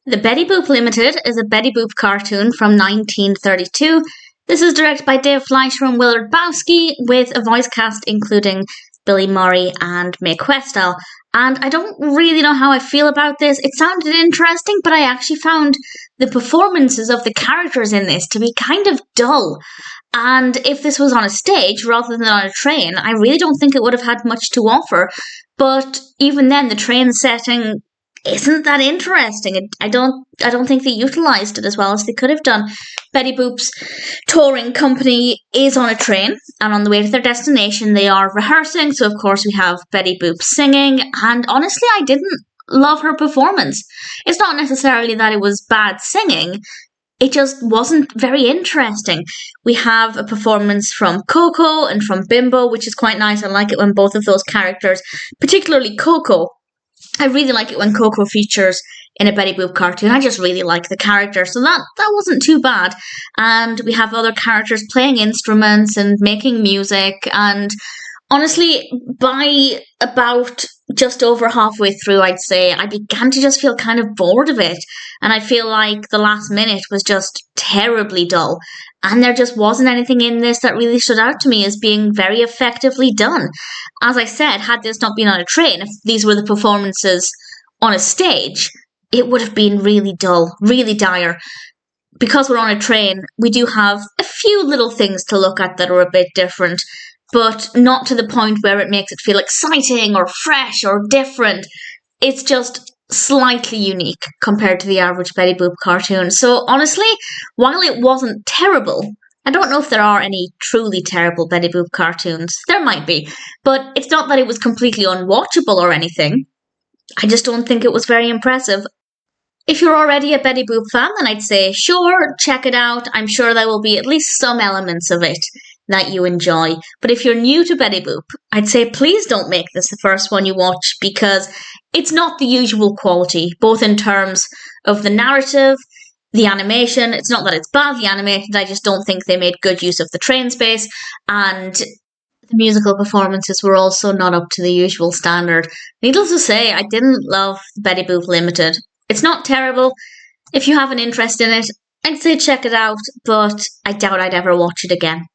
The Betty Boop Limited is a Betty Boop cartoon from 1932. This is directed by Dave Fleischer and Willard Bowski, with a voice cast including Billy Murray and Questel. And I don't really know how I feel about this. It sounded interesting, but I actually found the performances of the characters in this to be kind of dull. And if this was on a stage rather than on a train, I really don't think it would have had much to offer. But even then, the train setting isn't that interesting. I don't think they utilised it as well as they could have done. Betty Boop's touring company is on a train, and on the way to their destination they are rehearsing, so of course we have Betty Boop singing, and honestly I didn't love her performance. It's not necessarily that it was bad singing, it just wasn't very interesting. We have a performance from Coco and from Bimbo, which is quite nice. I like it when both of those characters, particularly Coco, I really like it when Coco features in a Betty Boop cartoon. I just really like the character, so that wasn't too bad. And we have other characters playing instruments and making music, and honestly, by about just over halfway through, I'd say, I began to just feel kind of bored of it. And I feel like the last minute was just terribly dull. And there just wasn't anything in this that really stood out to me as being very effectively done. As I said, had this not been on a train, if these were the performances on a stage, it would have been really dull, really dire. Because we're on a train, we do have a few little things to look at that are a bit different, but not to the point where it makes it feel exciting or fresh or different. It's just slightly unique compared to the average Betty Boop cartoon. So honestly, while it wasn't terrible, I don't know if there are any truly terrible Betty Boop cartoons. There might be, but it's not that it was completely unwatchable or anything. I just don't think it was very impressive. If you're already a Betty Boop fan, then I'd say, sure, check it out. I'm sure there will be at least some elements of it that you enjoy. But if you're new to Betty Boop, I'd say please don't make this the first one you watch, because it's not the usual quality, both in terms of the narrative, the animation. It's not that it's badly animated, I just don't think they made good use of the train space, and the musical performances were also not up to the usual standard. Needless to say, I didn't love Betty Boop Limited. It's not terrible. If you have an interest in it, I'd say check it out, but I doubt I'd ever watch it again.